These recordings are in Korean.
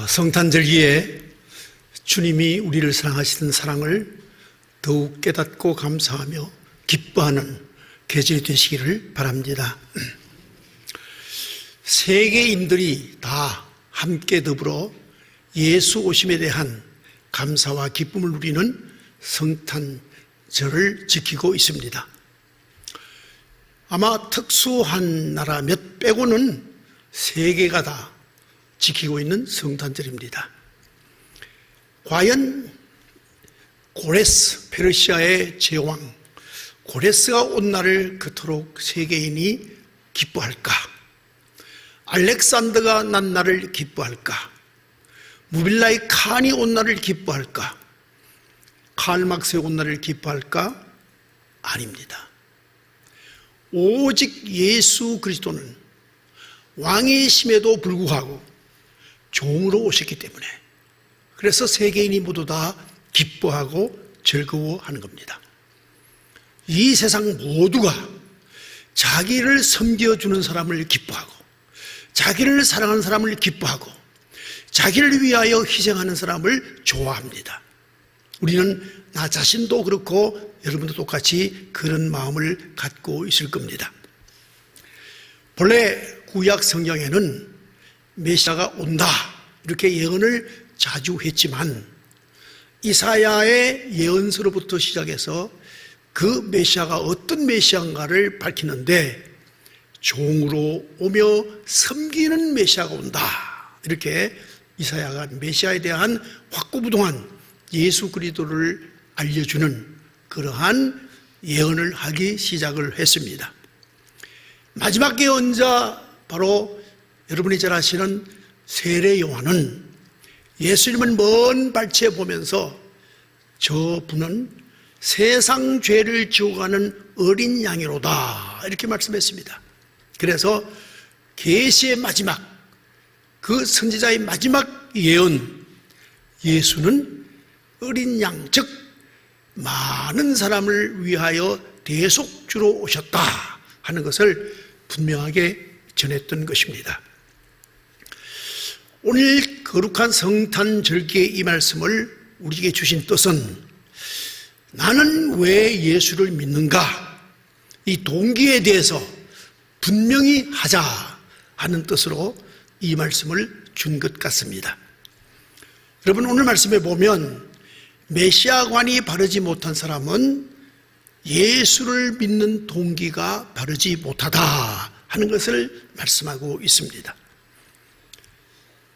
성탄절기에 주님이 우리를 사랑하시는 사랑을 더욱 깨닫고 감사하며 기뻐하는 계절이 되시기를 바랍니다. 세계인들이 다 함께 더불어 예수 오심에 대한 감사와 기쁨을 누리는 성탄절을 지키고 있습니다. 아마 특수한 나라 몇 빼고는 세계가 다 지키고 있는 성탄절입니다. 과연 고레스, 페르시아의 제왕 고레스가 온 날을 그토록 세계인이 기뻐할까? 알렉산더가 난 날을 기뻐할까? 무빌라의 칸이 온 날을 기뻐할까? 칼막스의 온 날을 기뻐할까? 아닙니다. 오직 예수 그리스도는 왕이심에도 불구하고 종으로 오셨기 때문에, 그래서 세계인이 모두 다 기뻐하고 즐거워하는 겁니다. 이 세상 모두가 자기를 섬겨주는 사람을 기뻐하고, 자기를 사랑하는 사람을 기뻐하고, 자기를 위하여 희생하는 사람을 좋아합니다. 우리는 나 자신도 그렇고 여러분도 똑같이 그런 마음을 갖고 있을 겁니다. 본래 구약 성경에는 메시아가 온다 이렇게 예언을 자주 했지만, 이사야의 예언서로부터 시작해서 그 메시아가 어떤 메시아인가를 밝히는데, 종으로 오며 섬기는 메시아가 온다 이렇게 이사야가 메시아에 대한 확고부동한 예수 그리스도를 알려주는 그러한 예언을 하기 시작을 했습니다. 마지막 예언자, 바로 여러분이 잘 아시는 세례 요한은 예수님을 먼 발치에 보면서 저분은 세상 죄를 지워가는 어린 양이로다 이렇게 말씀했습니다. 그래서 계시의 마지막, 그 선지자의 마지막 예언, 예수는 어린 양, 즉 많은 사람을 위하여 대속주로 오셨다 하는 것을 분명하게 전했던 것입니다. 오늘 거룩한 성탄절기의 이 말씀을 우리에게 주신 뜻은, 나는 왜 예수를 믿는가, 이 동기에 대해서 분명히 하자 하는 뜻으로 이 말씀을 준 것 같습니다. 여러분, 오늘 말씀에 보면 메시아관이 바르지 못한 사람은 예수를 믿는 동기가 바르지 못하다 하는 것을 말씀하고 있습니다.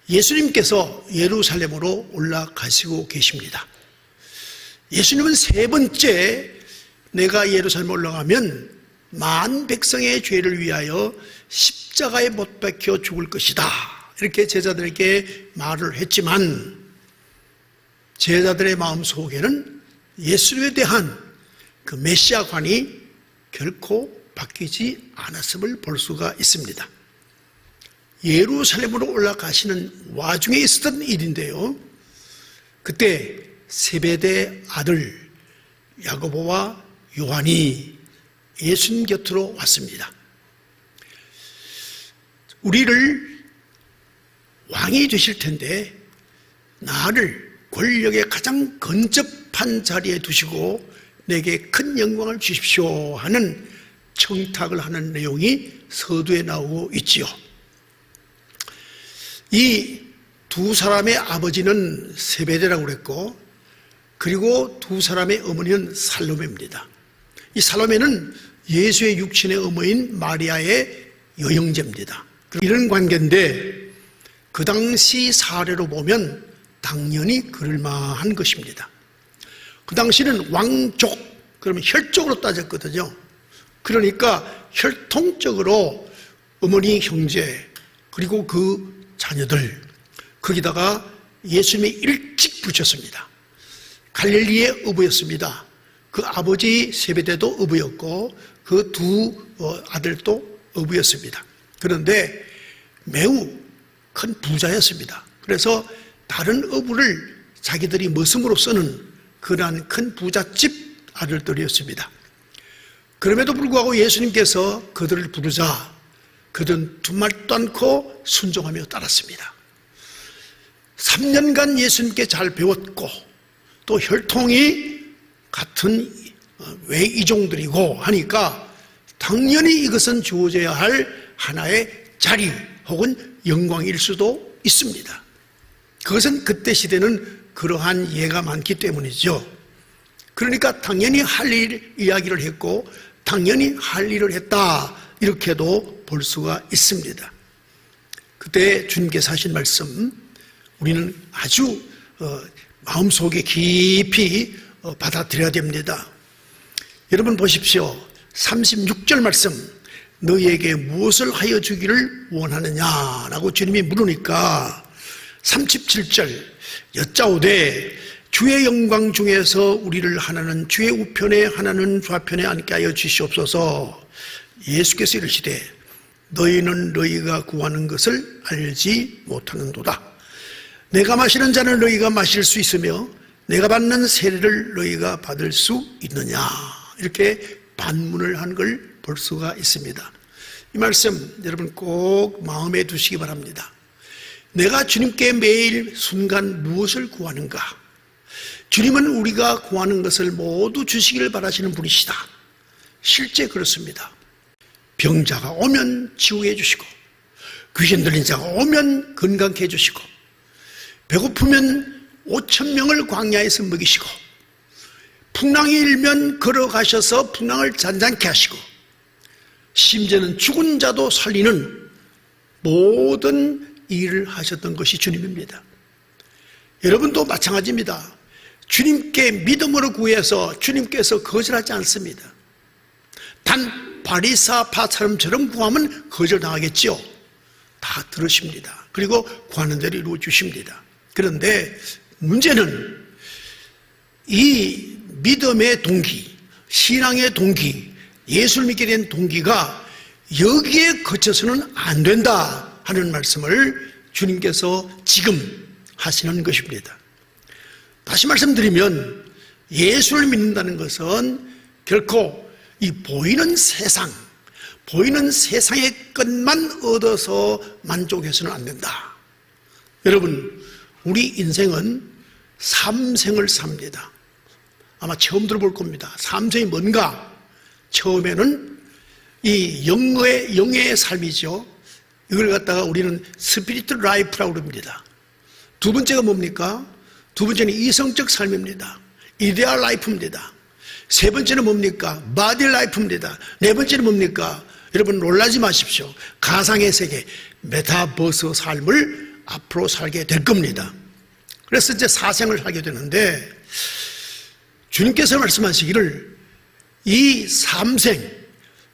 예수님께서 예루살렘으로 올라가시고 계십니다. 예수님은 세 번째, 내가 예루살렘에 올라가면 만 백성의 죄를 위하여 십자가에 못 박혀 죽을 것이다 이렇게 제자들에게 말을 했지만, 제자들의 마음속에는 예수님에 대한 그 메시아관이 결코 바뀌지 않았음을 볼 수가 있습니다. 예루살렘으로 올라가시는 와중에 있었던 일인데요, 그때 세베대 아들 야고보와 요한이 예수님 곁으로 왔습니다. 우리를 왕이 되실 텐데 나를 권력의 가장 근접한 자리에 두시고 내게 큰 영광을 주십시오 하는 청탁을 하는 내용이 서두에 나오고 있지요. 이 두 사람의 아버지는 세베대라고 그랬고, 그리고 두 사람의 어머니는 살로메입니다. 이 살로메는 예수의 육친의 어머니인 마리아의 여형제입니다. 이런 관계인데, 그 당시 사례로 보면 당연히 그럴만한 것입니다. 그 당시는 왕족, 그러면 혈족으로 따졌거든요. 그러니까 혈통적으로 어머니, 형제, 그리고 그 자녀들, 거기다가 예수님이 일찍 붙였습니다. 갈릴리의 어부였습니다. 그 아버지 세베대도 어부였고 그 두 아들도 어부였습니다. 그런데 매우 큰 부자였습니다. 그래서 다른 어부를 자기들이 머슴으로 쓰는 그러한 큰 부잣집 아들들이었습니다. 그럼에도 불구하고 예수님께서 그들을 부르자 그들은 두말도 않고 순종하며 따랐습니다. 3년간 예수님께 잘 배웠고 또 혈통이 같은 외이종들이고 하니까 당연히 이것은 주어져야 할 하나의 자리 혹은 영광일 수도 있습니다. 그것은 그때 시대는 그러한 예가 많기 때문이죠. 그러니까 당연히 할 일 이야기를 했고 당연히 할 일을 했다, 이렇게도 볼 수가 있습니다. 그때 주님께서 하신 말씀 우리는 아주 마음속에 깊이 받아들여야 됩니다. 여러분 보십시오. 36절 말씀, 너희에게 무엇을 하여 주기를 원하느냐라고 주님이 물으니까 37절, 여짜오되 주의 영광 중에서 우리를 하나는 주의 우편에 하나는 좌편에 앉게 하여 주시옵소서. 예수께서 이르시되 너희는 너희가 구하는 것을 알지 못하는도다. 내가 마시는 잔을 너희가 마실 수 있으며 내가 받는 세례를 너희가 받을 수 있느냐, 이렇게 반문을 한 걸 볼 수가 있습니다. 이 말씀 여러분 꼭 마음에 두시기 바랍니다. 내가 주님께 매일 순간 무엇을 구하는가? 주님은 우리가 구하는 것을 모두 주시기를 바라시는 분이시다. 실제 그렇습니다. 병자가 오면 치유해 주시고, 귀신 들린 자가 오면 건강케 해주시고, 배고프면 5,000명을 광야에서 먹이시고, 풍랑이 일면 걸어가셔서 풍랑을 잔잔케 하시고, 심지어는 죽은 자도 살리는 모든 일을 하셨던 것이 주님입니다. 여러분도 마찬가지입니다. 주님께 믿음으로 구해서 주님께서 거절하지 않습니다. 단 바리사파처럼 구하면 거절당하겠죠. 다 들으십니다. 그리고 구하는 대로 이루어 주십니다. 그런데 문제는 이 믿음의 동기, 신앙의 동기, 예수를 믿게 된 동기가 여기에 거쳐서는 안 된다 하는 말씀을 주님께서 지금 하시는 것입니다. 다시 말씀드리면 예수를 믿는다는 것은 결코 이 보이는 세상, 보이는 세상의 것만 얻어서 만족해서는 안 된다. 여러분, 우리 인생은 삼생을 삽니다. 아마 처음 들어볼 겁니다. 삼생이 뭔가? 처음에는 이 영의 삶이죠. 이걸 갖다가 우리는 스피리트 라이프라고 그럽니다. 두 번째가 뭡니까? 두 번째는 이성적 삶입니다. 이데얼 라이프입니다. 세 번째는 뭡니까? 바디 라이프입니다. 네 번째는 뭡니까? 여러분 놀라지 마십시오. 가상의 세계, 메타버스 삶을 앞으로 살게 될 겁니다. 그래서 이제 사생을 하게 되는데 주님께서 말씀하시기를 이 삼생,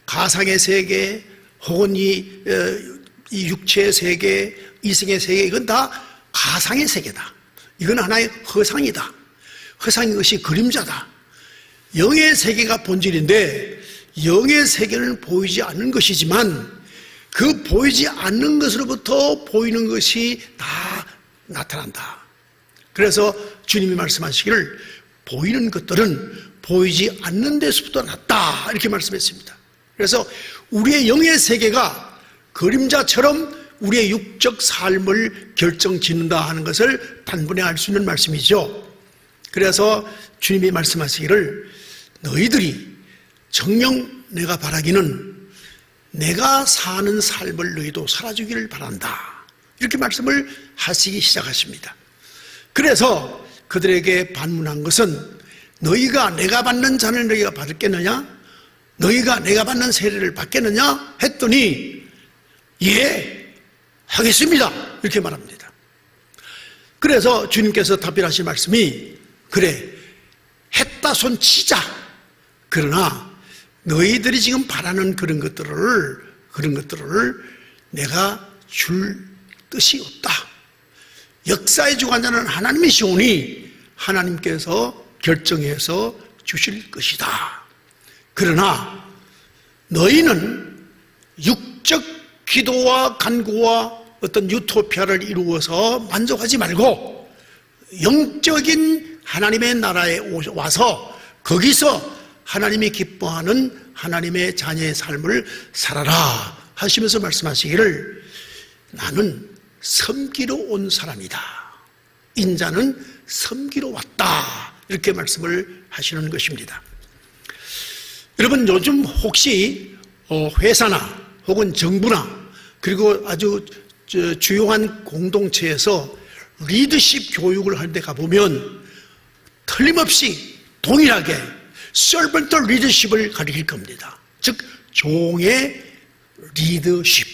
가상의 세계 혹은 이 육체의 세계, 이성의 세계, 이건 다 가상의 세계다. 이건 하나의 허상이다. 허상인 것이 그림자다. 영의 세계가 본질인데 영의 세계는 보이지 않는 것이지만 그 보이지 않는 것으로부터 보이는 것이 다 나타난다. 그래서 주님이 말씀하시기를 보이는 것들은 보이지 않는 데서부터 났다, 이렇게 말씀했습니다. 그래서 우리의 영의 세계가 그림자처럼 우리의 육적 삶을 결정짓는다 하는 것을 단번에 알 수 있는 말씀이죠. 그래서 주님이 말씀하시기를 너희들이 정녕 내가 바라기는 내가 사는 삶을 너희도 살아주기를 바란다, 이렇게 말씀을 하시기 시작하십니다. 그래서 그들에게 반문한 것은 너희가 내가 받는 잔을 너희가 받겠느냐? 너희가 내가 받는 세례를 받겠느냐? 했더니 예, 하겠습니다, 이렇게 말합니다. 그래서 주님께서 답변하신 말씀이 그래, 했다 손 치자. 그러나 너희들이 지금 바라는 그런 것들을 내가 줄 뜻이 없다. 역사의 주관자는 하나님이시오니 하나님께서 결정해서 주실 것이다. 그러나 너희는 육적 기도와 간구와 어떤 유토피아를 이루어서 만족하지 말고 영적인 하나님의 나라에 와서 거기서 하나님이 기뻐하는 하나님의 자녀의 삶을 살아라 하시면서 말씀하시기를 나는 섬기러 온 사람이다. 인자는 섬기러 왔다. 이렇게 말씀을 하시는 것입니다. 여러분, 요즘 혹시 회사나 혹은 정부나 그리고 아주 주요한 공동체에서 리더십 교육을 하는 데 가보면 틀림없이 동일하게 서번트 리더십을 가르칠 겁니다. 즉 종의 리더십,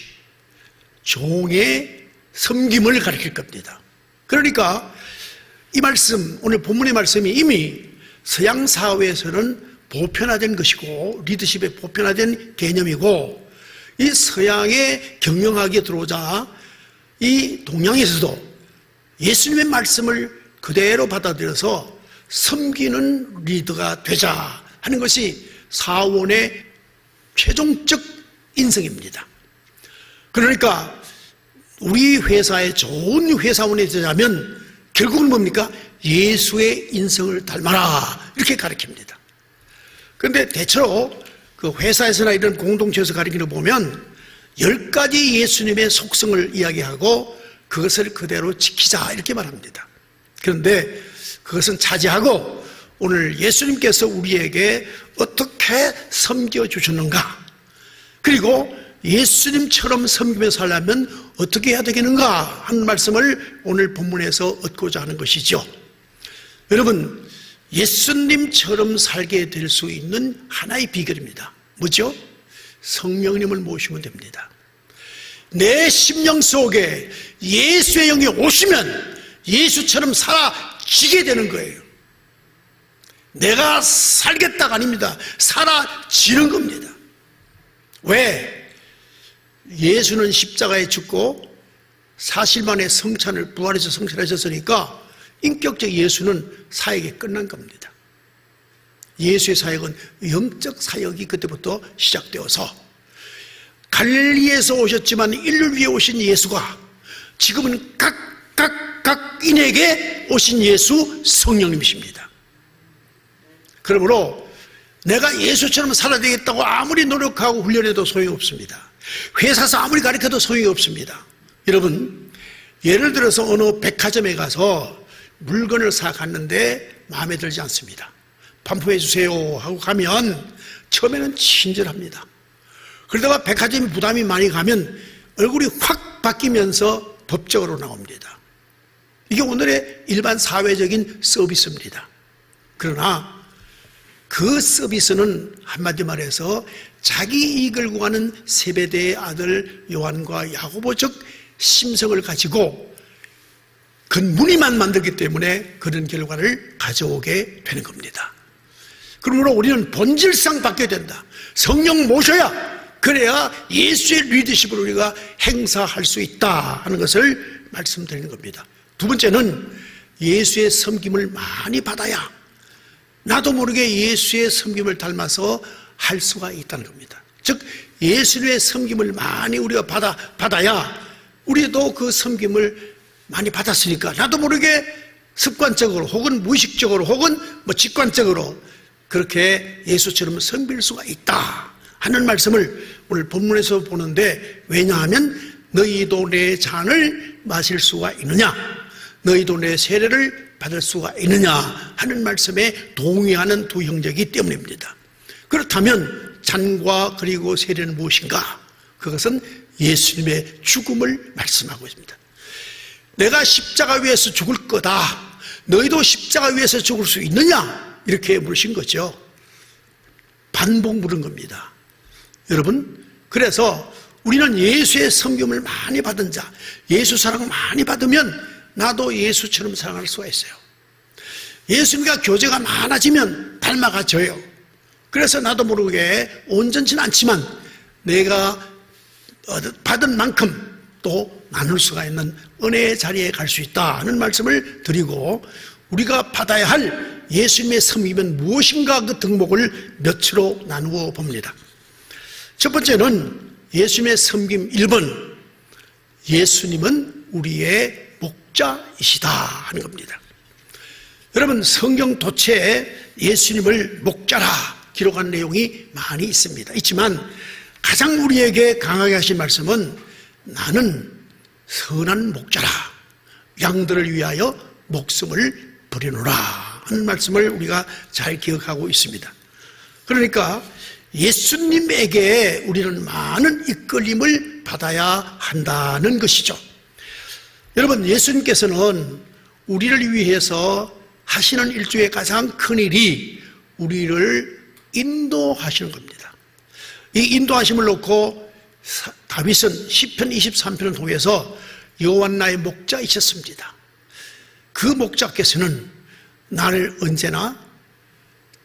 종의 섬김을 가르칠 겁니다. 그러니까 이 말씀, 오늘 본문의 말씀이 이미 서양 사회에서는 보편화된 것이고 리더십의 보편화된 개념이고, 이 서양의 경영학에 들어오자 이 동양에서도 예수님의 말씀을 그대로 받아들여서 섬기는 리더가 되자 하는 것이 사원의 최종적 인성입니다. 그러니까 우리 회사에 좋은 회사원이 되자면 결국은 뭡니까? 예수의 인성을 닮아라, 이렇게 가르칩니다. 그런데 대체로 그 회사에서나 이런 공동체에서 가르치는 거 보면 10가지 예수님의 속성을 이야기하고 그것을 그대로 지키자, 이렇게 말합니다. 그런데 그것은 차지하고 오늘 예수님께서 우리에게 어떻게 섬겨주셨는가, 그리고 예수님처럼 섬기며 살려면 어떻게 해야 되겠는가 하는 말씀을 오늘 본문에서 얻고자 하는 것이죠. 여러분, 예수님처럼 살게 될 수 있는 하나의 비결입니다. 뭐죠? 성령님을 모시면 됩니다. 내 심령 속에 예수의 영이 오시면 예수처럼 살아지게 되는 거예요. 내가 살겠다가 아닙니다. 살아지는 겁니다. 왜? 예수는 십자가에 죽고 사실 만에 성찬을, 부활해서 성찬하셨으니까 인격적 예수는 사역이 끝난 겁니다. 예수의 사역은 영적 사역이 그때부터 시작되어서 갈릴리에서 오셨지만 인류 위에 오신 예수가 지금은 각인에게 오신 예수 성령님이십니다. 그러므로 내가 예수처럼 살아야 되겠다고 아무리 노력하고 훈련해도 소용이 없습니다. 회사에서 아무리 가르쳐도 소용이 없습니다. 여러분, 예를 들어서 어느 백화점에 가서 물건을 사갔는데 마음에 들지 않습니다. 반품해 주세요 하고 가면 처음에는 친절합니다. 그러다가 백화점이 부담이 많이 가면 얼굴이 확 바뀌면서 법적으로 나옵니다. 이게 오늘의 일반 사회적인 서비스입니다. 그러나 그 서비스는 한마디 말해서 자기 이익을 구하는 세베대의 아들 요한과 야고보적 심성을 가지고 그 무늬만 만들기 때문에 그런 결과를 가져오게 되는 겁니다. 그러므로 우리는 본질상 바뀌어야 된다. 성령 모셔야, 그래야 예수의 리더십을 우리가 행사할 수 있다 하는 것을 말씀드리는 겁니다. 두 번째는 예수의 섬김을 많이 받아야 나도 모르게 예수의 섬김을 닮아서 할 수가 있다는 겁니다. 즉 예수의 섬김을 많이 우리가 받아야 우리도 그 섬김을 많이 받았으니까 나도 모르게 습관적으로 혹은 무의식적으로 혹은 직관적으로 그렇게 예수처럼 섬길 수가 있다 하는 말씀을 오늘 본문에서 보는데, 왜냐하면 너희도 내 잔을 마실 수가 있느냐, 너희도 내 세례를 받을 수가 있느냐 하는 말씀에 동의하는 두 형제이기 때문입니다. 그렇다면 잔과 그리고 세례는 무엇인가? 그것은 예수님의 죽음을 말씀하고 있습니다. 내가 십자가 위에서 죽을 거다, 너희도 십자가 위에서 죽을 수 있느냐, 이렇게 물으신 거죠. 반복 물은 겁니다. 여러분, 그래서 우리는 예수의 섬김을 많이 받은 자, 예수 사랑을 많이 받으면 나도 예수처럼 사랑할 수가 있어요. 예수님과 교제가 많아지면 닮아가져요. 그래서 나도 모르게 온전치는 않지만 내가 받은 만큼 또 나눌 수가 있는 은혜의 자리에 갈 수 있다 하는 말씀을 드리고, 우리가 받아야 할 예수님의 섬김은 무엇인가 그 등목을 몇으로 나누어 봅니다. 첫 번째는 예수님의 섬김 1번, 예수님은 우리의 목자이시다 하는 겁니다. 여러분, 성경 도처에 예수님을 목자라 기록한 내용이 많이 있지만 가장 우리에게 강하게 하신 말씀은 나는 선한 목자라, 양들을 위하여 목숨을 버리노라 하는 말씀을 우리가 잘 기억하고 있습니다. 그러니까 예수님에게 우리는 많은 이끌림을 받아야 한다는 것이죠. 여러분, 예수님께서는 우리를 위해서 하시는 일주의 가장 큰 일이 우리를 인도하시는 겁니다. 이 인도하심을 놓고 다윗은 시편 23편을 통해서 여호와 나의 목자이셨습니다. 그 목자께서는 나를 언제나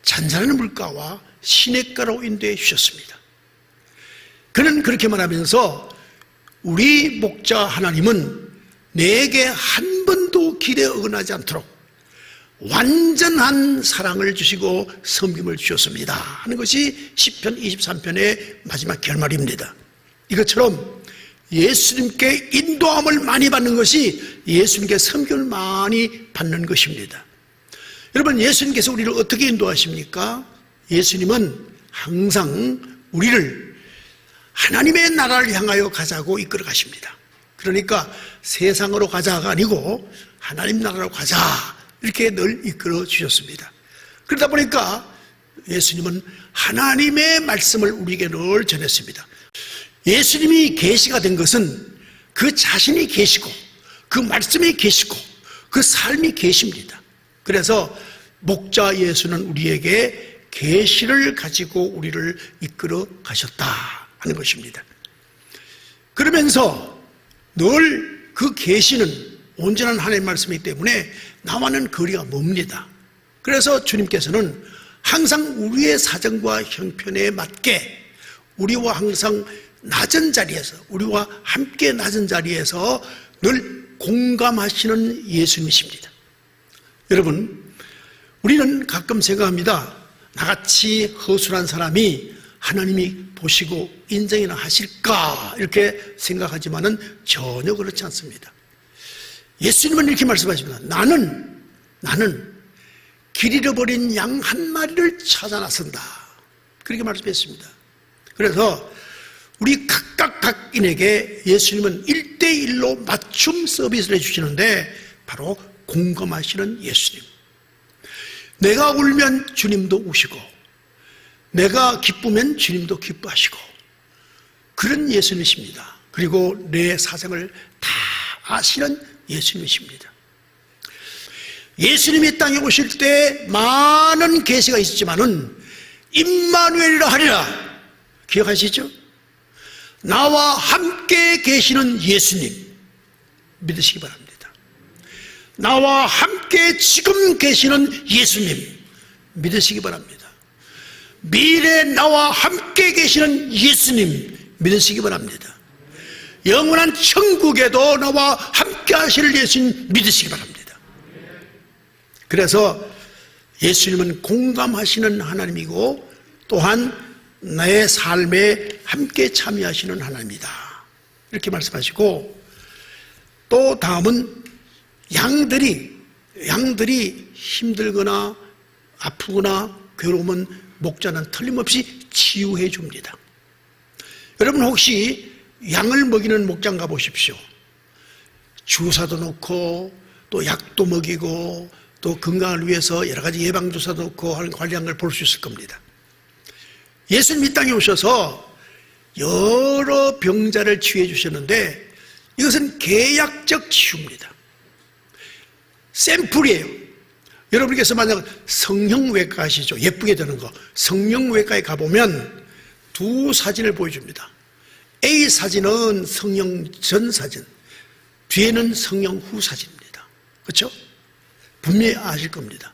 잔잔한 물가와 시냇가로 인도해 주셨습니다. 그는 그렇게 말하면서 우리 목자 하나님은 내게 한 번도 기대에 어긋나지 않도록 완전한 사랑을 주시고 섬김을 주셨습니다 하는 것이 시편 23편의 마지막 결말입니다. 이것처럼 예수님께 인도함을 많이 받는 것이 예수님께 섬김을 많이 받는 것입니다. 여러분, 예수님께서 우리를 어떻게 인도하십니까? 예수님은 항상 우리를 하나님의 나라를 향하여 가자고 이끌어 가십니다. 그러니까 세상으로 가자가 아니고 하나님 나라로 가자, 이렇게 늘 이끌어 주셨습니다. 그러다 보니까 예수님은 하나님의 말씀을 우리에게 늘 전했습니다. 예수님이 계시가 된 것은 그 자신이 계시고 그 말씀이 계시고 그 삶이 계십니다. 그래서 목자 예수는 우리에게 계시를 가지고 우리를 이끌어 가셨다 하는 것입니다. 그러면서 늘 그 계시는 온전한 하나님의 말씀이기 때문에 나와는 거리가 멉니다. 그래서 주님께서는 항상 우리의 사정과 형편에 맞게 우리와 항상 낮은 자리에서, 우리와 함께 낮은 자리에서 늘 공감하시는 예수님이십니다. 여러분, 우리는 가끔 생각합니다. 나같이 허술한 사람이 하나님이 보시고 인정이나 하실까 이렇게 생각하지만은 전혀 그렇지 않습니다. 예수님은 이렇게 말씀하십니다. 나는 길 잃어버린 양 한 마리를 찾아 나선다, 그렇게 말씀했습니다. 그래서 우리 각인에게 예수님은 1대1로 맞춤 서비스를 해주시는데 바로 공감하시는 예수님. 내가 울면 주님도 우시고 내가 기쁘면 주님도 기뻐하시고 그런 예수님이십니다. 그리고 내 사정을 다 아시는 예수님이십니다. 예수님이 땅에 오실 때 많은 계시가 있었지만은 임마누엘이라 하리라, 기억하시죠? 나와 함께 계시는 예수님 믿으시기 바랍니다. 나와 함께 지금 계시는 예수님 믿으시기 바랍니다. 미래 나와 함께 계시는 예수님 믿으시기 바랍니다. 영원한 천국에도 나와 함께 하실 예수님 믿으시기 바랍니다. 그래서 예수님은 공감하시는 하나님이고 또한 나의 삶에 함께 참여하시는 하나님이다, 이렇게 말씀하시고, 또 다음은 양들이 힘들거나 아프거나 괴로우면 목자는 틀림없이 치유해 줍니다. 여러분, 혹시 양을 먹이는 목장 가보십시오. 주사도 놓고 또 약도 먹이고 또 건강을 위해서 여러 가지 예방주사도 놓고 하는 관리한 걸 볼 수 있을 겁니다. 예수님 이 땅에 오셔서 여러 병자를 치유해 주셨는데 이것은 계약적 치유입니다. 샘플이에요. 여러분께서 만약 성형외과 아시죠? 예쁘게 되는 거. 성형외과에 가보면 두 사진을 보여줍니다. A 사진은 성형 전 사진, 뒤에는 성형 후 사진입니다. 그렇죠? 분명히 아실 겁니다.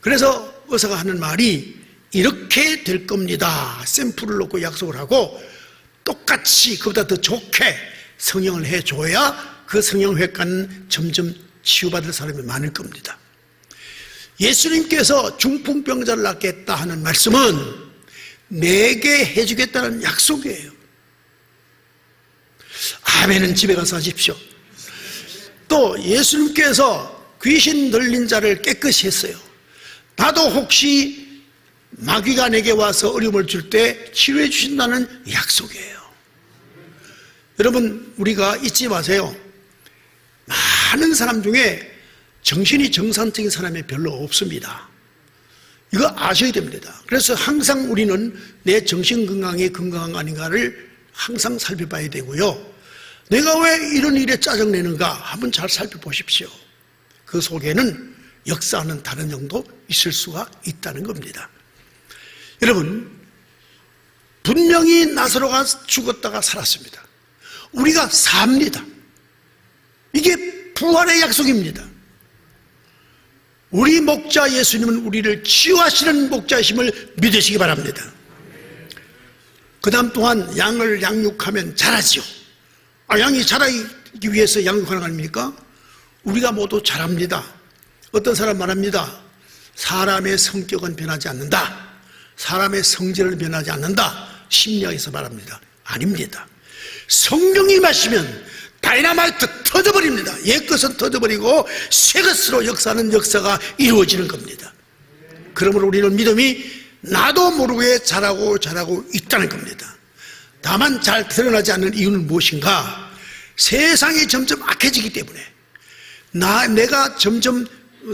그래서 의사가 하는 말이 이렇게 될 겁니다. 샘플을 놓고 약속을 하고 똑같이 그보다 더 좋게 성형을 해줘야 그 성형외과는 점점 치유받을 사람이 많을 겁니다. 예수님께서 중풍병자를 낫겠다 하는 말씀은 내게 해주겠다는 약속이에요. 아멘은 집에 가서 하십시오. 또 예수님께서 귀신 들린 자를 깨끗이 했어요. 나도 혹시 마귀가 내게 와서 어려움을 줄 때 치료해 주신다는 약속이에요. 여러분, 우리가 잊지 마세요. 많은 사람 중에 정신이 정상적인 사람이 별로 없습니다. 이거 아셔야 됩니다. 그래서 항상 우리는 내 정신 건강이 건강한 거 아닌가를 항상 살펴봐야 되고요. 내가 왜 이런 일에 짜증내는가 한번 잘 살펴보십시오. 그 속에는 역사하는 다른 영도 있을 수가 있다는 겁니다. 여러분, 분명히 나사로가 죽었다가 살았습니다. 우리가 삽니다. 이게 부활의 약속입니다. 우리 목자 예수님은 우리를 치유하시는 목자이심을 믿으시기 바랍니다. 그 다음 또한 양을 양육하면 자라지요. 양이 자라기 위해서 양육하는 거 아닙니까? 우리가 모두 자랍니다. 어떤 사람 말합니다. 사람의 성격은 변하지 않는다. 사람의 성질은 변하지 않는다. 심리학에서 말합니다. 아닙니다. 성령이 마시면 다이나마이트 터져버립니다. 옛것은 터져버리고 새것으로 역사하는 역사가 이루어지는 겁니다. 그러므로 우리는 믿음이 나도 모르게 자라고 있다는 겁니다. 다만 잘 드러나지 않는 이유는 무엇인가? 세상이 점점 악해지기 때문에 내가 점점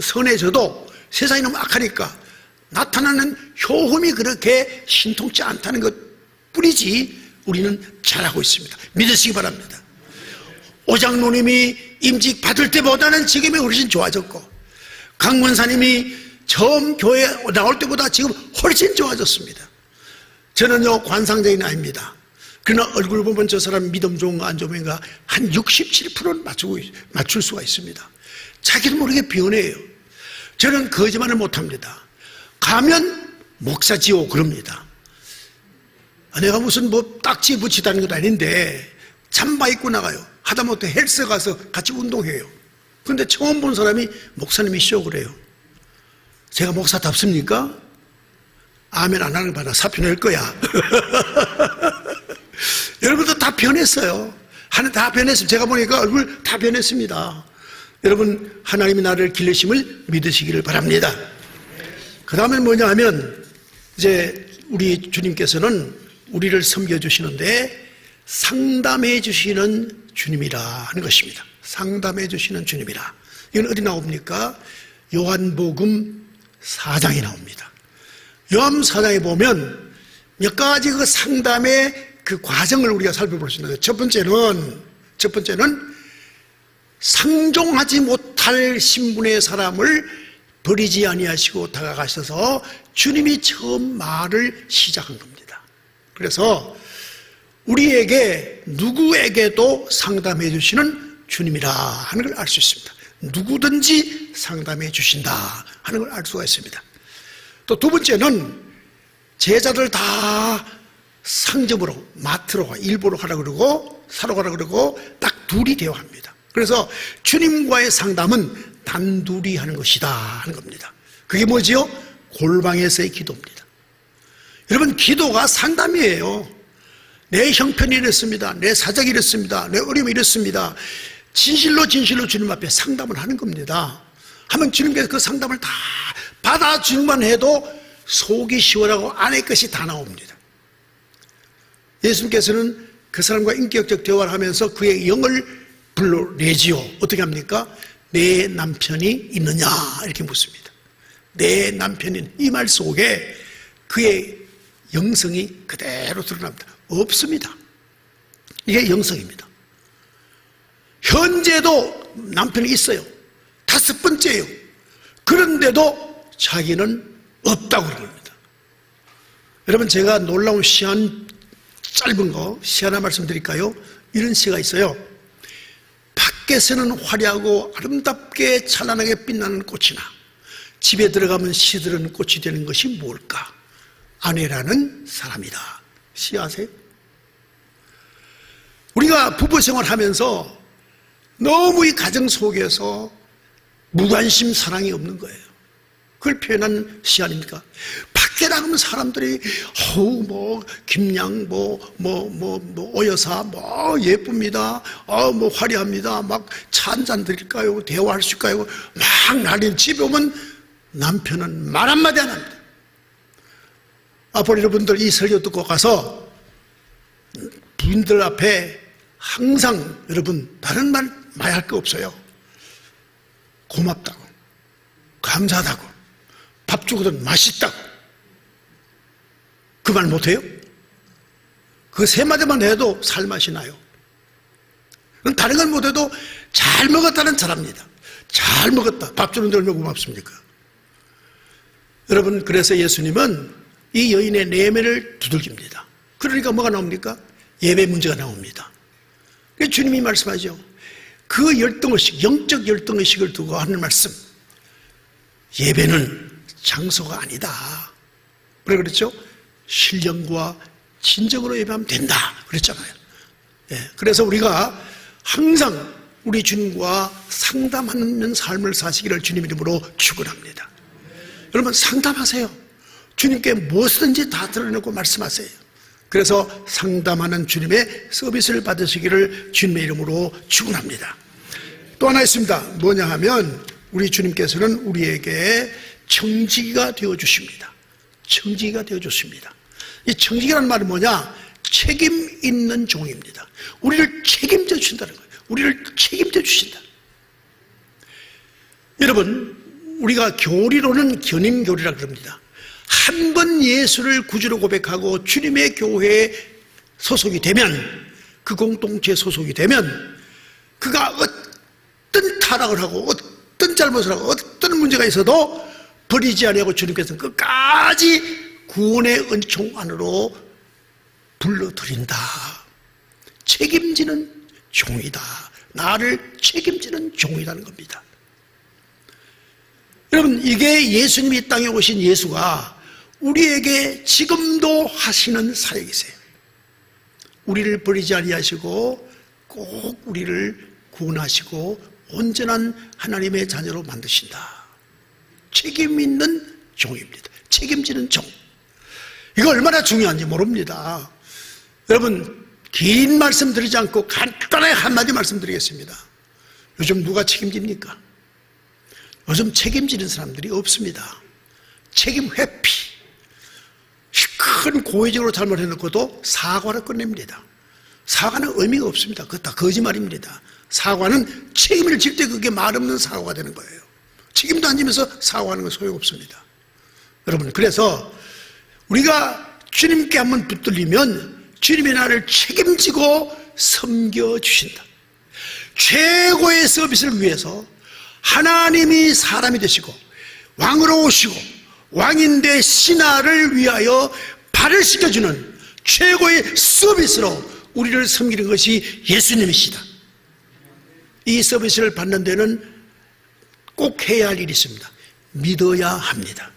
선해져도 세상이 너무 악하니까 나타나는 효험이 그렇게 신통치 않다는 것 뿐이지 우리는 잘하고 있습니다. 믿으시기 바랍니다. 오장로님이 임직 받을 때보다는 지금이 훨씬 좋아졌고, 강문사님이 처음 교회 나올 때보다 지금 훨씬 좋아졌습니다. 저는요 관상적인 아닙니다. 그러나 얼굴 보면 저 사람 믿음 좋은가 안 좋은가 한 67%는 맞출 수가 있습니다. 자기도 모르게 변해요. 저는 거짓말을 못합니다. 가면 목사지요 그럽니다. 내가 무슨 딱지 붙이다는 것도 아닌데 잠바 입고 나가요. 하다못해 헬스 가서 같이 운동해요. 그런데 처음 본 사람이 목사님이시죠 그래요. 제가 목사답습니까? 아멘 안 하는 거 봐라. 사표 낼 거야. 여러분도 다 변했어요. 하나 다 변했어요. 제가 보니까 얼굴 다 변했습니다. 여러분 하나님이 나를 기르심을 믿으시기를 바랍니다. 그 다음에 뭐냐 하면 이제 우리 주님께서는 우리를 섬겨주시는데 상담해 주시는 주님이라 하는 것입니다. 상담해 주시는 주님이라. 이건 어디 나옵니까? 요한복음 4장에 나옵니다. 요한 4장에 보면 몇 가지 그 상담의 그 과정을 우리가 살펴볼 수 있는데 첫 번째는 상종하지 못할 신분의 사람을 버리지 아니하시고 다가가셔서 주님이 처음 말을 시작한 겁니다. 그래서 우리에게 누구에게도 상담해 주시는 주님이라 하는 걸 알 수 있습니다. 누구든지 상담해 주신다 하는 걸 알 수가 있습니다. 또 두 번째는 제자들 다 상점으로 마트로 일보로 가라 그러고 사러 가라 그러고 딱 둘이 대화합니다. 그래서 주님과의 상담은 단둘이 하는 것이다 하는 겁니다. 그게 뭐지요? 골방에서의 기도입니다. 여러분 기도가 상담이에요. 내 형편이 이렇습니다. 내 사정이 이렇습니다. 내 어려움이 이렇습니다. 진실로 주님 앞에 상담을 하는 겁니다. 하면 주님께서 그 상담을 다 받아주기만 해도 속이 시원하고 안의 것이 다 나옵니다. 예수님께서는 그 사람과 인격적 대화를 하면서 그의 영을 불러내지요. 어떻게 합니까? 내 남편이 있느냐 이렇게 묻습니다. 내 남편이 이 말 속에 그의 영성이 그대로 드러납니다. 없습니다. 이게 영성입니다. 현재도 남편이 있어요. 5번째예요. 그런데도 자기는 없다고 그럽니다. 여러분 제가 놀라운 짧은 거 시 하나 말씀드릴까요? 이런 시가 있어요. 밖에서는 화려하고 아름답게 찬란하게 빛나는 꽃이나 집에 들어가면 시들은 꽃이 되는 것이 뭘까? 아내라는 사람이다. 시 아세요? 우리가 부부 생활하면서 너무 이 가정 속에서 무관심 사랑이 없는 거예요. 그걸 표현한 시 아닙니까? 밖에 나가면 사람들이 김양 오여사 예쁩니다. 화려합니다. 막 차 한잔 드릴까요? 대화할 수 있을까요? 막 난리. 집에 오면 남편은 말 한마디 안 합니다. 앞으로 여러분들 이 설교 듣고 가서 부인들 앞에 항상 여러분 다른 말 많이 할 거 없어요. 고맙다고. 감사하다고, 밥 주거든 맛있다고, 그 말 못해요? 그 세 마디만 해도 살맛이 나요. 다른 건 못해도 잘 먹었다는 잘합니다. 잘 먹었다, 밥 주는데 얼마나 고맙습니까? 여러분, 그래서 예수님은 이 여인의 내면을 두들깁니다. 그러니까 뭐가 나옵니까? 예배 문제가 나옵니다. 주님이 말씀하죠. 그 열등의식, 영적 열등의식을 두고 하는 말씀, 예배는 장소가 아니다. 그래 그랬죠? 신령과 진정으로 예배하면 된다 그랬잖아요. 예, 그래서 우리가 항상 우리 주님과 상담하는 삶을 사시기를 주님 이름으로 축원합니다. 여러분, 상담하세요. 주님께 무엇이든지 다 드러내고 말씀하세요. 그래서 상담하는 주님의 서비스를 받으시기를 주님의 이름으로 축원합니다. 또 하나 있습니다. 뭐냐 하면 우리 주님께서는 우리에게 청지기가 되어주십니다. 청지기가 되어주십니다. 이 청지기라는 말은 뭐냐? 책임 있는 종입니다. 우리를 책임져 주신다는 거예요. 우리를 책임져 주신다. 여러분, 우리가 교리로는 견인교리라 그럽니다. 한 번 예수를 구주로 고백하고 주님의 교회에 소속이 되면, 그 공동체에 소속이 되면 그가 어떤 타락을 하고 어떤 잘못을 하고 어떤 문제가 있어도 버리지 아니하고 주님께서는 끝까지 구원의 은총 안으로 불러들인다. 책임지는 종이다. 나를 책임지는 종이라는 겁니다. 여러분, 이게 예수님이 이 땅에 오신 예수가 우리에게 지금도 하시는 사역이세요. 우리를 버리지 아니하시고 꼭 우리를 구원하시고 온전한 하나님의 자녀로 만드신다. 책임 있는 종입니다. 책임지는 종. 이거 얼마나 중요한지 모릅니다. 여러분, 긴 말씀 드리지 않고 간단하게 한마디 말씀드리겠습니다. 요즘 누가 책임집니까? 요즘 책임지는 사람들이 없습니다. 책임 회피. 큰 고의적으로 잘못해놓고도 사과를 끝냅니다. 사과는 의미가 없습니다. 그거 다 거짓말입니다. 사과는 책임을 질 때 그게 말 없는 사과가 되는 거예요. 책임도 안 지면서 사과하는 건 소용없습니다. 여러분, 그래서 우리가 주님께 한번 붙들리면 주님이 나를 책임지고 섬겨주신다. 최고의 서비스를 위해서 하나님이 사람이 되시고 왕으로 오시고 왕인데 신하를 위하여 발을 씻겨주는 최고의 서비스로 우리를 섬기는 것이 예수님이시다. 이 서비스를 받는 데는 꼭 해야 할 일이 있습니다. 믿어야 합니다.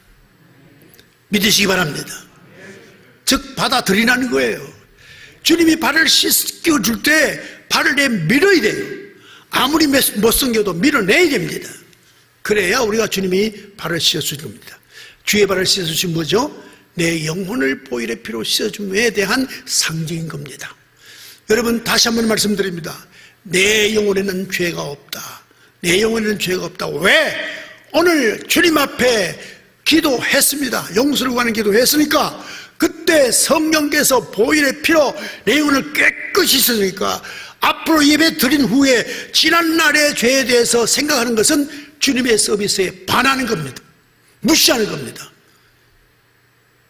믿으시기 바랍니다. 즉 받아들이라는 거예요. 주님이 발을 씻겨줄 때 발을 내 밀어야 돼요. 아무리 못 섬겨도 밀어내야 됩니다. 그래야 우리가 주님이 발을 씻어주는 겁니다. 주의 발을 씻어주신 뭐죠? 내 영혼을 보혈의 피로 씻어줌에 대한 상징인 겁니다. 여러분, 다시 한번 말씀드립니다. 내 영혼에는 죄가 없다. 내 영혼에는 죄가 없다. 왜? 오늘 주님 앞에 기도했습니다. 용서를 구하는 기도했으니까, 그때 성령께서 보혈의 피로 내 영혼을 깨끗이 씻으니까 앞으로 예배 드린 후에 지난날의 죄에 대해서 생각하는 것은 주님의 서비스에 반하는 겁니다. 무시하는 겁니다.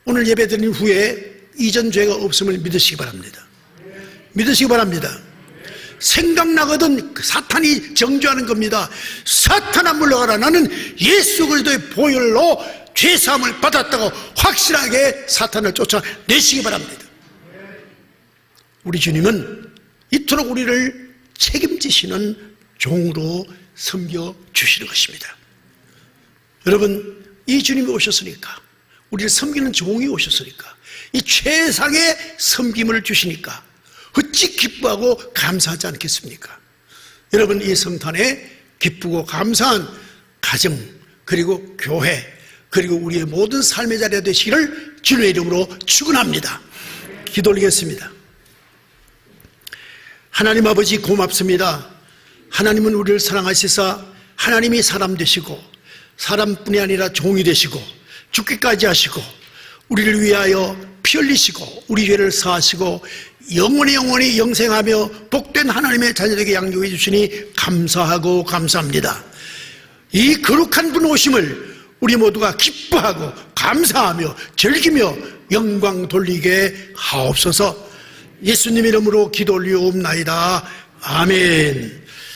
오늘 예배 드린 후에 이전 죄가 없음을 믿으시기 바랍니다. 믿으시기 바랍니다. 생각나거든 사탄이 정죄하는 겁니다. 사탄아 물러가라. 나는 예수 그리스도의 보혈로 죄사함을 받았다고 확실하게 사탄을 쫓아내시기 바랍니다. 우리 주님은 이토록 우리를 책임지시는 종으로 섬겨주시는 것입니다. 여러분, 이 주님이 오셨으니까, 우리를 섬기는 종이 오셨으니까, 이 최상의 섬김을 주시니까 어찌 기뻐하고 감사하지 않겠습니까? 여러분, 이 성탄에 기쁘고 감사한 가정, 그리고 교회, 그리고 우리의 모든 삶의 자리가 되시기를 주님의 이름으로 축원합니다. 기도 올리겠습니다. 하나님 아버지, 고맙습니다. 하나님은 우리를 사랑하시사 하나님이 사람 되시고 사람뿐이 아니라 종이 되시고 죽기까지 하시고 우리를 위하여 피 흘리시고 우리 죄를 사하시고 영원히 영생하며 복된 하나님의 자녀에게 양육해 주시니 감사하고 감사합니다. 이 거룩한 분 오심을 우리 모두가 기뻐하고 감사하며 즐기며 영광 돌리게 하옵소서. 예수님 이름으로 기도 올리옵나이다. 아멘.